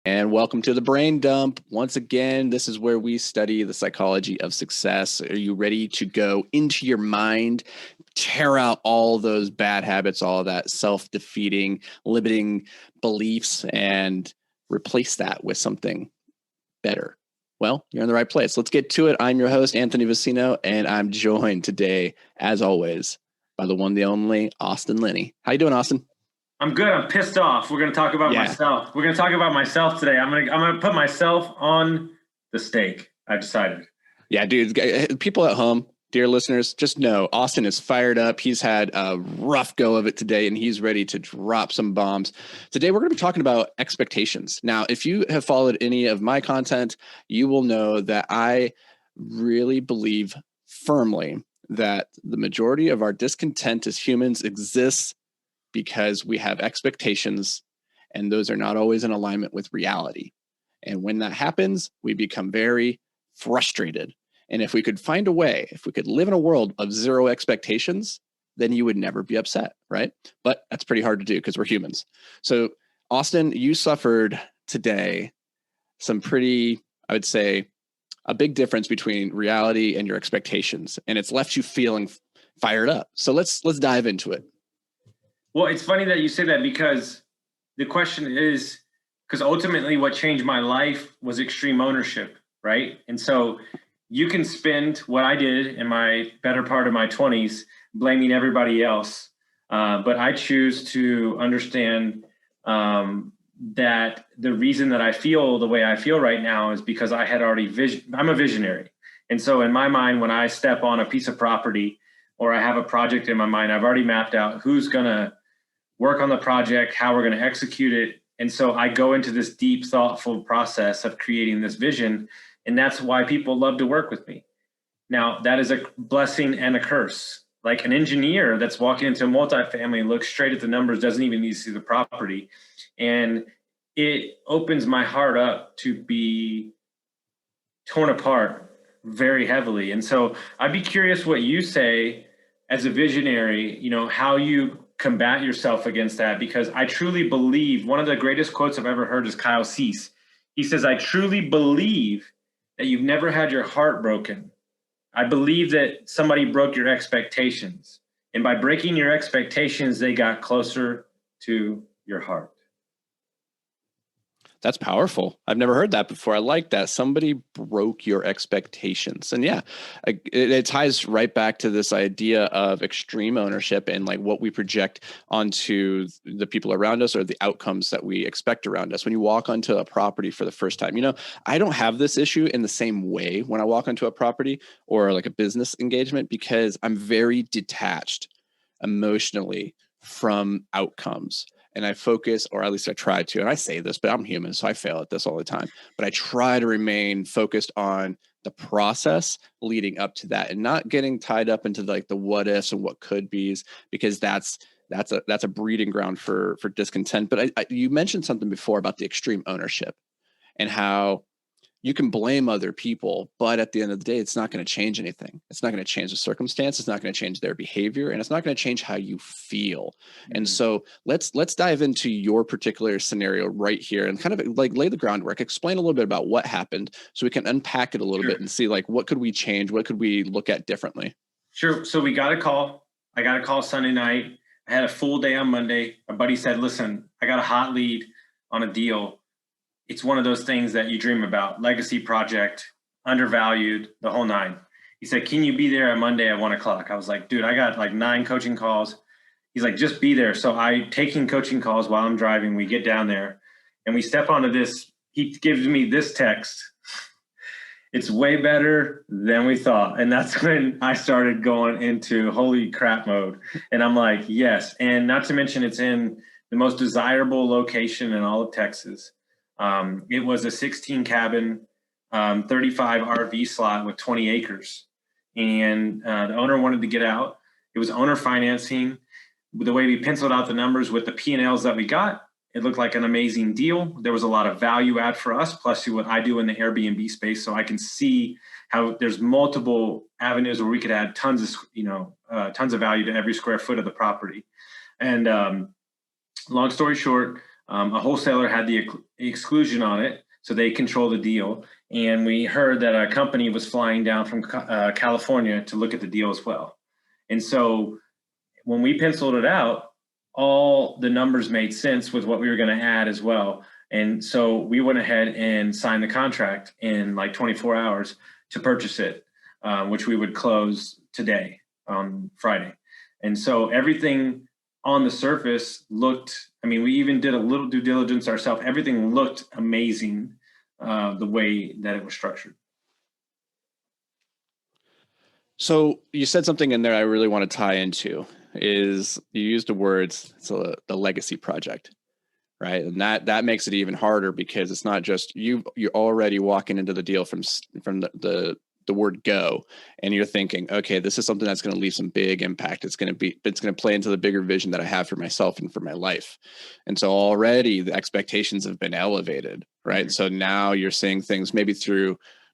And welcome to the Brain Dump. Once again, this is where we study the psychology of success. Are you ready to go into your mind, tear out all those bad habits, all of that self-defeating, limiting beliefs, and replace that with something better? Well, you're in the right place. Let's get to it. I'm your host, Anthony Vicino, and I'm joined today, as always, by the one, the only, Austin Linney. How you doing, Austin? I'm good. I'm pissed off. We're going to talk about myself. We're going to talk about myself today. I'm going to put myself on the stake. I've decided. Yeah, dude. People at home, dear listeners, just know Austin is fired up. He's had a rough go of it today, and he's ready to drop some bombs. Today, we're going to be talking about expectations. Now, if you have followed any of my content, you will know that I really believe firmly that the majority of our discontent as humans exists because we have expectations, and those are not always in alignment with reality. And when that happens, we become very frustrated. And if we could find a way, if we could live in a world of zero expectations, then you would never be upset, right? But that's pretty hard to do because we're humans. So, Austin, you suffered today some pretty, I would say, a big difference between reality and your expectations, and it's left you feeling fired up. So let's dive into it. Well, it's funny that you say that because the question is, because ultimately what changed my life was extreme ownership, right? And so you can spend what I did in my better part of my 20s blaming everybody else. But I choose to understand that the reason that I feel the way I feel right now is because I had already I'm a visionary. And so in my mind, when I step on a piece of property or I have a project in my mind, I've already mapped out who's going to work on the project, how we're going to execute it. And so I go into this deep, thoughtful process of creating this vision. And that's why people love to work with me. Now, that is a blessing and a curse. Like an engineer that's walking into a multifamily, looks straight at the numbers, doesn't even need to see the property. And it opens my heart up to be torn apart very heavily. And so I'd be curious what you say as a visionary, how you combat yourself against that, because I truly believe one of the greatest quotes I've ever heard is Kyle Cease. He says, I truly believe that you've never had your heart broken. I believe that somebody broke your expectations. And by breaking your expectations, they got closer to your heart. That's powerful. I've never heard that before. I like that. Somebody broke your expectations. And yeah, it ties right back to this idea of extreme ownership and like what we project onto the people around us or the outcomes that we expect around us. When you walk onto a property for the first time, I don't have this issue in the same way when I walk onto a property or like a business engagement because I'm very detached emotionally from outcomes. And I focus, or at least I try to, and I say this, but I'm human, so I fail at this all the time. But I try to remain focused on the process leading up to that and not getting tied up into like the what ifs and what could be's, because that's a breeding ground for discontent. But you mentioned something before about the extreme ownership and how you can blame other people, but at the end of the day, it's not going to change anything. It's not going to change the circumstance. It's not going to change their behavior, and it's not going to change how you feel. Mm-hmm. And so let's dive into your particular scenario right here and kind of like lay the groundwork, explain a little bit about what happened so we can unpack it a little bit and see like what could we change? What could we look at differently? Sure. So we got a call. I got a call Sunday night. I had a full day on Monday. My buddy said, listen, I got a hot lead on a deal. It's one of those things that you dream about, legacy project, undervalued, the whole nine. He said, can you be there on Monday at 1:00? I was like, dude, I got like 9 coaching calls. He's like, just be there. So I taking coaching calls while I'm driving. We get down there and we step onto this. He gives me this text. It's way better than we thought. And that's when I started going into holy crap mode. And I'm like, yes. And not to mention it's in the most desirable location in all of Texas. It was a 16 cabin, 35 RV slot with 20 acres. And the owner wanted to get out. It was owner financing. The way we penciled out the numbers with the P&Ls that we got, it looked like an amazing deal. There was a lot of value add for us, plus what I do in the Airbnb space. So I can see how there's multiple avenues where we could add tons of value to every square foot of the property. And long story short, A wholesaler had the exclusion on it, so they control the deal. And we heard that a company was flying down from California to look at the deal as well. And so when we penciled it out, all the numbers made sense with what we were going to add as well. And so we went ahead and signed the contract in like 24 hours to purchase it, which we would close today on Friday. And so everything on the surface looked, I mean, we even did a little due diligence ourselves. Everything looked amazing the way that it was structured. So you said something in there I really want to tie into is you used the words, it's the legacy project, right? And that makes it even harder because it's not just you're already walking into the deal from the word go, and you're thinking, okay, this is something that's going to leave some big impact. It's going to play into the bigger vision that I have for myself and for my life. And so already the expectations have been elevated, right? Mm-hmm. So now you're seeing things maybe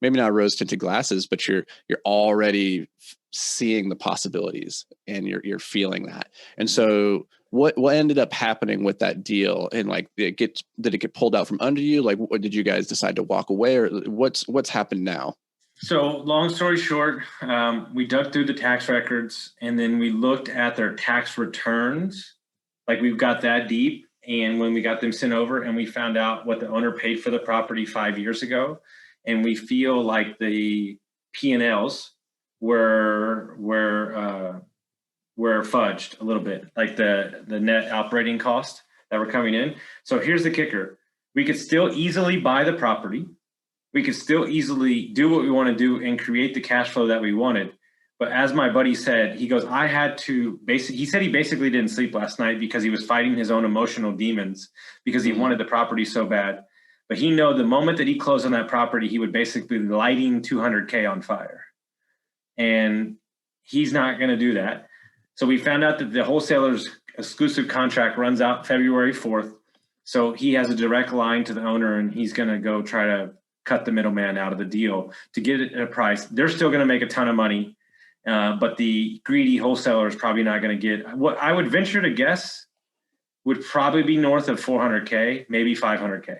not rose tinted glasses, but you're already seeing the possibilities and you're feeling that. And so what ended up happening with that deal? And like, did it get pulled out from under you? Like, what did you guys decide to walk away, or what's happened now? So long story short, we dug through the tax records and then we looked at their tax returns. Like, we've got that deep. And when we got them sent over and we found out what the owner paid for the property 5 years ago, and we feel like the P&Ls were fudged a little bit, like the net operating cost that were coming in. So here's the kicker. We could still easily buy the property. We could still easily do what we want to do and create the cash flow that we wanted. But as my buddy said, he goes, he said he basically didn't sleep last night because he was fighting his own emotional demons because he wanted the property so bad. But he know the moment that he closed on that property, he would basically be lighting 200K on fire. And he's not going to do that. So we found out that the wholesaler's exclusive contract runs out February 4th. So he has a direct line to the owner, and he's going to go try to cut the middleman out of the deal to get it at a price. They're still going to make a ton of money, but the greedy wholesaler is probably not going to get what I would venture to guess would probably be north of 400K, maybe 500K.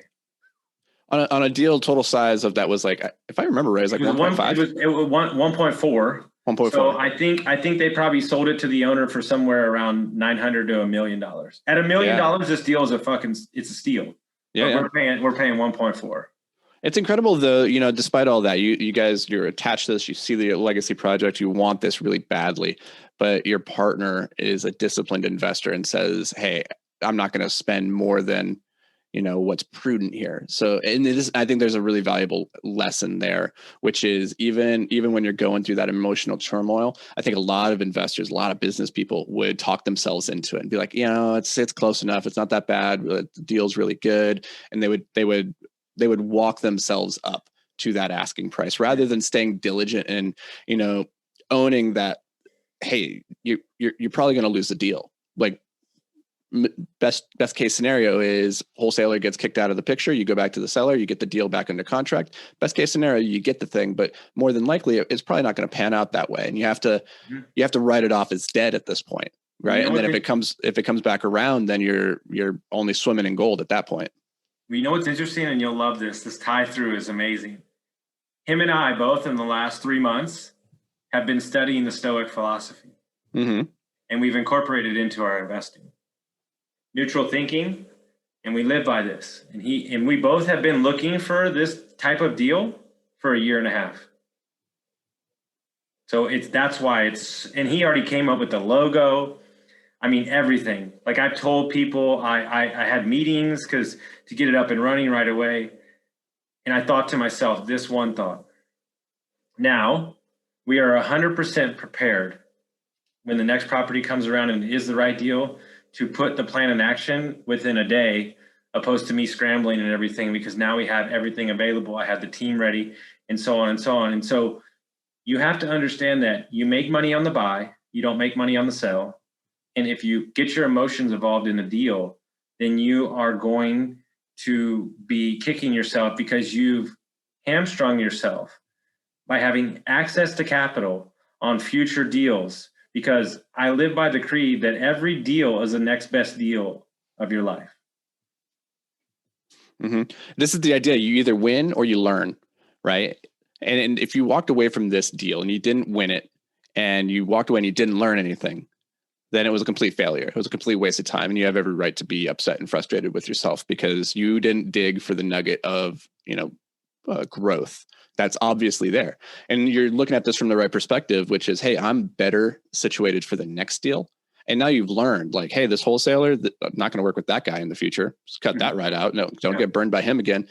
On a deal total size of that was like, if I remember right, it was like 1.5. It was 1.4. 1.4. So I think they probably sold it to the owner for somewhere around $900 to $1 million. At $1 million, this deal is it's a steal. Yeah, we're paying 1.4. It's incredible though, you know, despite all that, you guys, you're attached to this, you see the legacy project, you want this really badly, but your partner is a disciplined investor and says, hey, I'm not going to spend more than, you know, what's prudent here. So, and I think there's a really valuable lesson there, which is even when you're going through that emotional turmoil, I think a lot of investors, a lot of business people would talk themselves into it and be like, you know, it's close enough. It's not that bad. The deal's really good. And they would walk themselves up to that asking price rather than staying diligent and, you know, owning that, hey, you're probably going to lose the deal. Like, best case scenario is wholesaler gets kicked out of the picture. You go back to the seller, you get the deal back under contract. Best case scenario, you get the thing, but more than likely it's probably not going to pan out that way. And you have to write it off as dead at this point. Right. You know, and then if it comes back around, then you're only swimming in gold at that point. You know what's interesting, and you'll love this tie through is amazing. Him and I both in the last 3 months have been studying the Stoic philosophy, and we've incorporated it into our investing. Neutral thinking, and we live by this. And we both have been looking for this type of deal for 1.5 years. So that's why and he already came up with the logo. I mean, everything. Like, I've told people, I had meetings to get it up and running right away. And I thought to myself, this one thought: now we are 100% prepared when the next property comes around and is the right deal to put the plan in action within a day, opposed to me scrambling and everything, because now we have everything available. I have the team ready, and so on and so on. And so you have to understand that you make money on the buy, you don't make money on the sell. And if you get your emotions involved in a deal, then you are going to be kicking yourself because you've hamstrung yourself by having access to capital on future deals. Because I live by the creed that every deal is the next best deal of your life. This is the idea. You either win or you learn, right? And if you walked away from this deal and you didn't win it, and you walked away and you didn't learn anything, then it was a complete failure. It was a complete waste of time. And you have every right to be upset and frustrated with yourself because you didn't dig for the nugget of, growth that's obviously there. And you're looking at this from the right perspective, which is, hey, I'm better situated for the next deal. And now you've learned, like, hey, this wholesaler, I'm not going to work with that guy in the future. Just cut that right out. No, don't get burned by him again.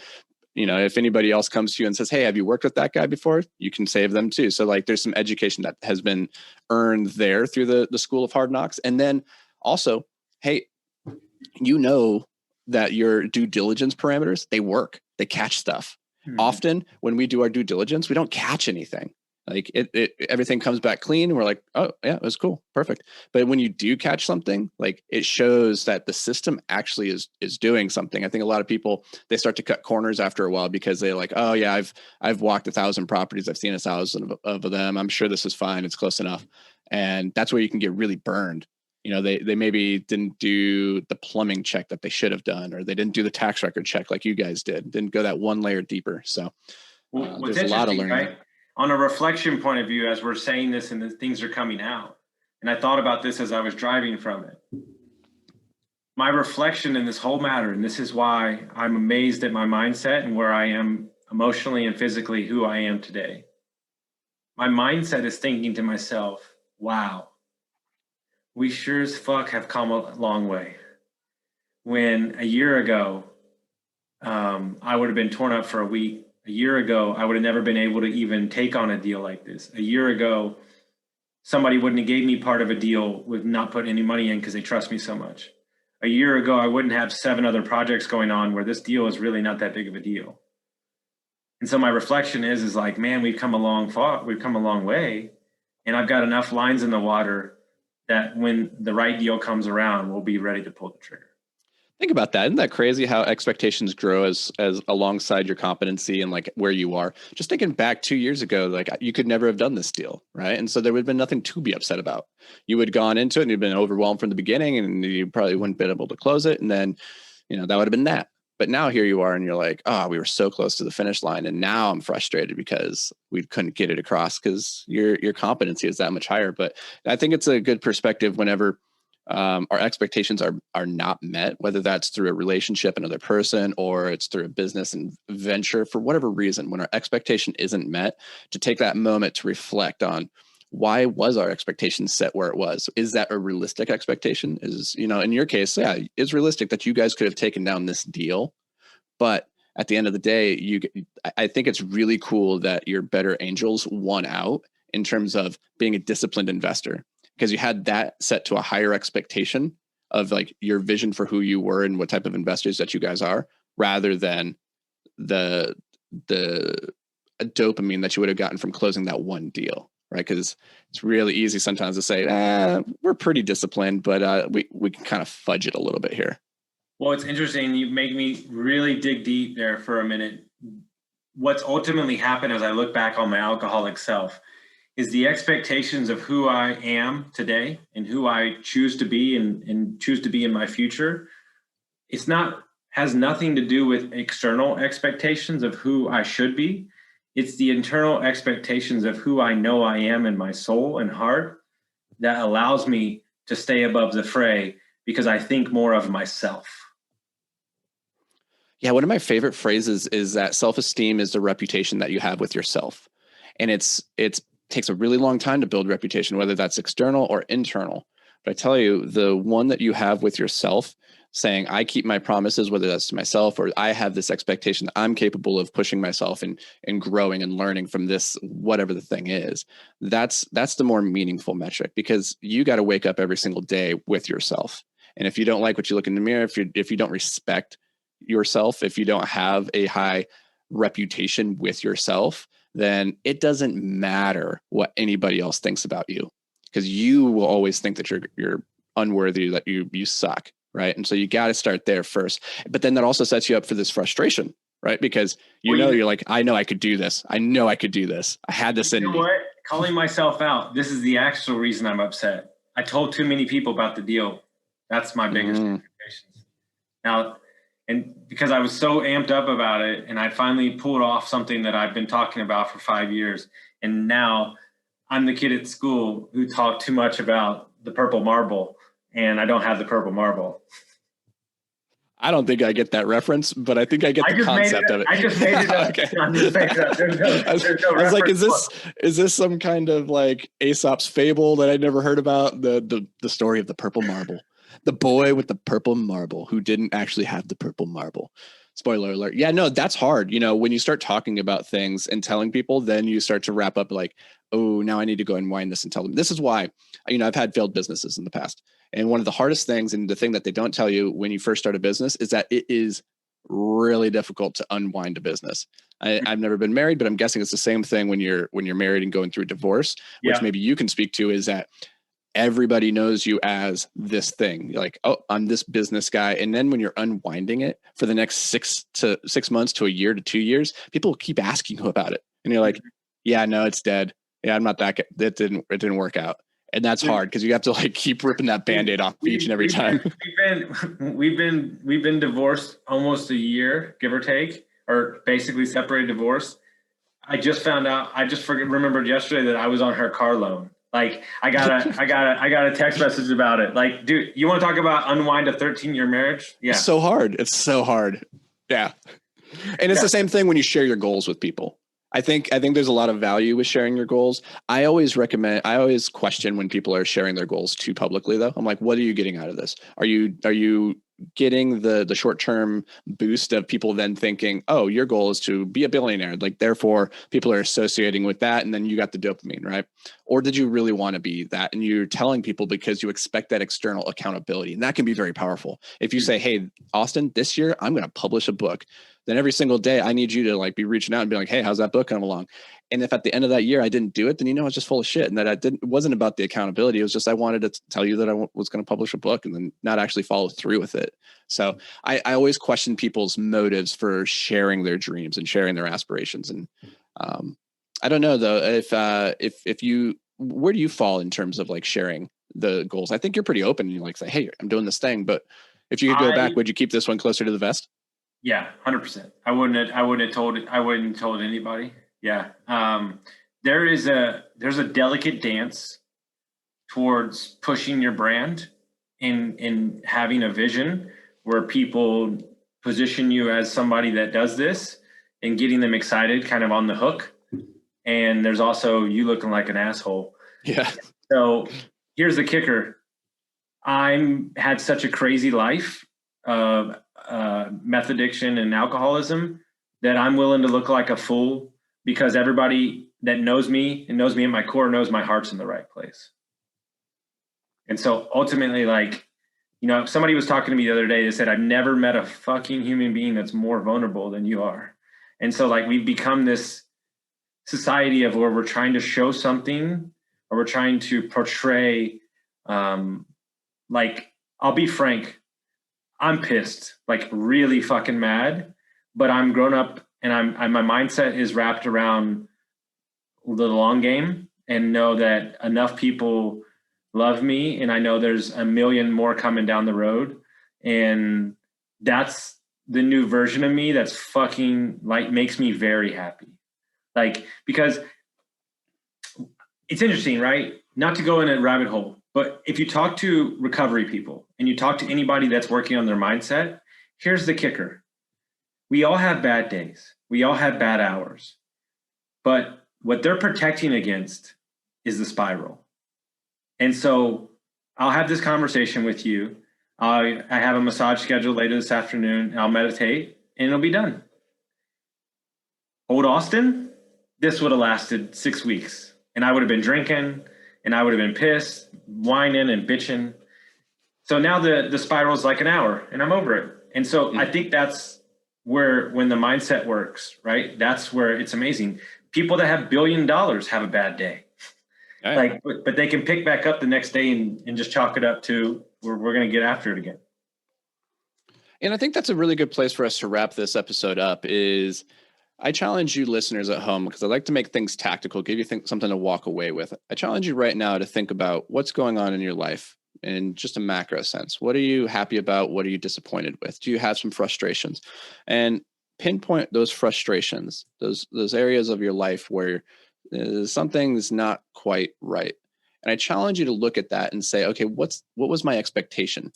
If anybody else comes to you and says, hey, have you worked with that guy before? You can save them too. So like there's some education that has been earned there through the school of hard knocks. And then also, hey, that your due diligence parameters, they work, they catch stuff. Often when we do our due diligence, we don't catch anything. Like everything comes back clean. And we're like, oh yeah, it was cool. Perfect. But when you do catch something, like it shows that the system actually is doing something. I think a lot of people, they start to cut corners after a while because they're like, oh yeah, I've walked 1,000 properties. I've seen 1,000 of them. I'm sure this is fine. It's close enough. And that's where you can get really burned. They maybe didn't do the plumbing check that they should have done, or they didn't do the tax record check like you guys didn't go that one layer deeper. So there's a lot of learning. Right? On a reflection point of view, as we're saying this and the things are coming out, and I thought about this as I was driving from it. My reflection in this whole matter, and this is why I'm amazed at my mindset and where I am emotionally and physically, who I am today. My mindset is thinking to myself, wow, we sure as fuck have come a long way. When a year ago, I would have been torn up for a week. A year ago, I would have never been able to even take on a deal like this. A year ago, somebody wouldn't have gave me part of a deal with not putting any money in because they trust me so much. A year ago, I wouldn't have 7 other projects going on where this deal is really not that big of a deal. And so my reflection is like, man, we've come a long way. And I've got enough lines in the water that when the right deal comes around, we'll be ready to pull the trigger. Think about that. Isn't that crazy how expectations grow as alongside your competency and like where you are? Just thinking back 2 years ago, like you could never have done this deal, right? And so there would have been nothing to be upset about. You would have gone into it and you'd been overwhelmed from the beginning and you probably wouldn't have been able to close it. And then, that would have been that. But now here you are and you're like, oh, we were so close to the finish line. And now I'm frustrated because we couldn't get it across because your competency is that much higher. But I think it's a good perspective whenever our expectations are not met, whether that's through a relationship, another person, or it's through a business and venture, for whatever reason, when our expectation isn't met, to take that moment to reflect on why was our expectation set where it was? Is that a realistic expectation? Is, in your case, yeah, it's realistic that you guys could have taken down this deal, but at the end of the day, I think it's really cool that your better angels won out in terms of being a disciplined investor. Because you had that set to a higher expectation of like your vision for who you were and what type of investors that you guys are, rather than the dopamine that you would have gotten from closing that one deal, right? Because it's really easy sometimes to say, we're pretty disciplined, but we can kind of fudge it a little bit here. Well, it's interesting. You make me really dig deep there for a minute. What's ultimately happened as I look back on my alcoholic self is the expectations of who I am today and who I choose to be and choose to be in my future. Has nothing to do with external expectations of who I should be. It's the internal expectations of who I know I am in my soul and heart that allows me to stay above the fray because I think more of myself. Yeah, one of my favorite phrases is that self-esteem is the reputation that you have with yourself. And it's takes a really long time to build reputation, whether that's external or internal. But I tell you, the one that you have with yourself, saying, I keep my promises, whether that's to myself or I have this expectation that I'm capable of pushing myself and growing and learning from this, whatever the thing is, that's the more meaningful metric, because you got to wake up every single day with yourself. And if you don't like what you look in the mirror, if you don't respect yourself, if you don't have a high reputation with yourself, then it doesn't matter what anybody else thinks about you, because you will always think that you're unworthy, that you suck, right? And so you got to start there first. But then that also sets you up for this frustration, right? Because you're like, I know I could do this. I know I could do this. I had this in me. What? Calling myself out. This is the actual reason I'm upset. I told too many people about the deal. That's my biggest expectations. Now, And because I was so amped up about it, and I finally pulled off something that I've been talking about for 5 years. And now I'm the kid at school who talked too much about the purple marble, and I don't have the purple marble. I don't think I get that reference, but I think I get the concept of it. I just made it up. Okay. I'm just making it up. There's no I was like, reference. is this some kind of like Aesop's fable that I'd never heard about? The story of the purple marble, the boy with the purple marble who didn't actually have the purple marble. Spoiler alert. Yeah, no, that's hard. You know, when you start talking about things and telling people, then you start to wrap up like, oh, now I need to go and wind this and tell them. This is why, you know, I've had failed businesses in the past. And one of the hardest things, and the thing that they don't tell you when you first start a business, is that it is really difficult to unwind a business. I've never been married, but I'm guessing it's the same thing when you're married and going through a divorce, which maybe you can speak to, is that everybody knows you as this thing. You're like, oh, I'm this business guy. And then when you're unwinding it for the next 6 months to a year to 2 years, people keep asking you about it. And you're like, yeah, no, it's dead. Yeah, I'm not that good. It didn't work out. And that's hard because you have to like keep ripping that Band-Aid off each and every time. We've been divorced almost a year, give or take, or basically separated, divorced. I just found out, remembered yesterday that I was on her car loan. Like I got a text message about it. Like, dude, you want to talk about unwind a 13-year marriage? Yeah. It's so hard. It's so hard. Yeah. And it's the same thing when you share your goals with people. I think there's a lot of value with sharing your goals. I always question when people are sharing their goals too publicly though. I'm like, what are you getting out of this? Are you getting the short-term boost of people then thinking, oh, your goal is to be a billionaire, like therefore people are associating with that, and then you got the dopamine, right? Or did you really want to be that, and you're telling people because you expect that external accountability? And that can be very powerful. If you say, hey, Austin, this year I'm going to publish a book, then every single day I need you to like be reaching out and be like, hey, how's that book coming along? And if at the end of that year I didn't do it, then you know I was just full of shit, and that it wasn't about the accountability. It was just I wanted to tell you that I was going to publish a book and then not actually follow through with it. So I always question people's motives for sharing their dreams and sharing their aspirations. And I don't know though if you, where do you fall in terms of like sharing the goals? I think you're pretty open and you like say, hey, I'm doing this thing, but if you could go back, would you keep this one closer to the vest? Yeah, 100%. I wouldn't have told anybody. Yeah. There's a delicate dance towards pushing your brand in having a vision where people position you as somebody that does this and getting them excited, kind of on the hook. And there's also you looking like an asshole. Yeah. So here's the kicker. I'm had such a crazy life of meth addiction and alcoholism that I'm willing to look like a fool because everybody that knows me and knows me at my core knows my heart's in the right place. And so ultimately, like, you know, somebody was talking to me the other day that said, I've never met a fucking human being that's more vulnerable than you are. And so like we've become this society of where we're trying to show something or we're trying to portray, like, I'll be frank, I'm pissed, like really fucking mad, but I'm grown up and my mindset is wrapped around the long game and know that enough people love me. And I know there's a million more coming down the road. And that's the new version of me. That's fucking like makes me very happy. Like, because it's interesting, right? Not to go in a rabbit hole, but if you talk to recovery people and you talk to anybody that's working on their mindset, here's the kicker. We all have bad days. We all have bad hours. But what they're protecting against is the spiral. And so I'll have this conversation with you. I have a massage scheduled later this afternoon. I'll meditate and it'll be done. Old Austin, this would have lasted 6 weeks and I would have been drinking and I would have been pissed, whining and bitching. So now the spiral is like an hour and I'm over it. And so I think that's where, when the mindset works, right? That's where it's amazing. People that have $1 billion have a bad day. Yeah. Like, but they can pick back up the next day and just chalk it up to we're going to get after it again. And I think that's a really good place for us to wrap this episode up. Is I challenge you listeners at home, because I like to make things tactical, give you something to walk away with. I challenge you right now to think about what's going on in your life. in just a macro sense? What are you happy about? What are you disappointed with? Do you have some frustrations? And pinpoint those frustrations, those areas of your life where something's not quite right. And I challenge you to look at that and say, okay, what was my expectation?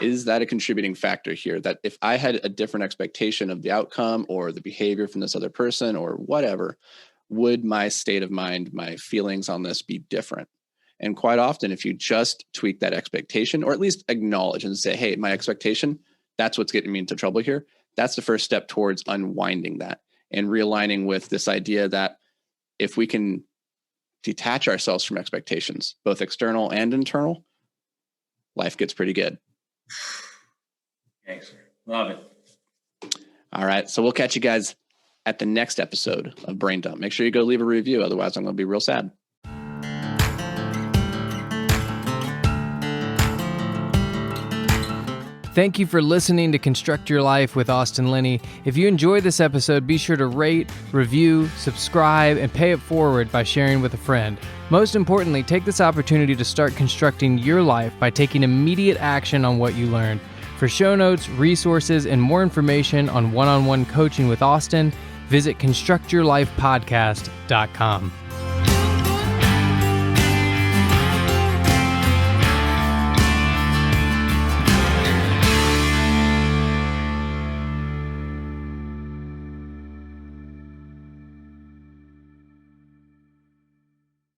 Is that a contributing factor here? That if I had a different expectation of the outcome or the behavior from this other person or whatever, would my state of mind, my feelings on this be different? And quite often, if you just tweak that expectation, or at least acknowledge and say, hey, my expectation, that's what's getting me into trouble here. That's the first step towards unwinding that and realigning with this idea that if we can detach ourselves from expectations, both external and internal, life gets pretty good. Thanks. Love it. All right. So we'll catch you guys at the next episode of Brain Dump. Make sure you go leave a review. Otherwise, I'm going to be real sad. Thank you for listening to Construct Your Life with Austin Linney. If you enjoyed this episode, be sure to rate, review, subscribe, and pay it forward by sharing with a friend. Most importantly, take this opportunity to start constructing your life by taking immediate action on what you learned. For show notes, resources, and more information on one-on-one coaching with Austin, visit constructyourlifepodcast.com.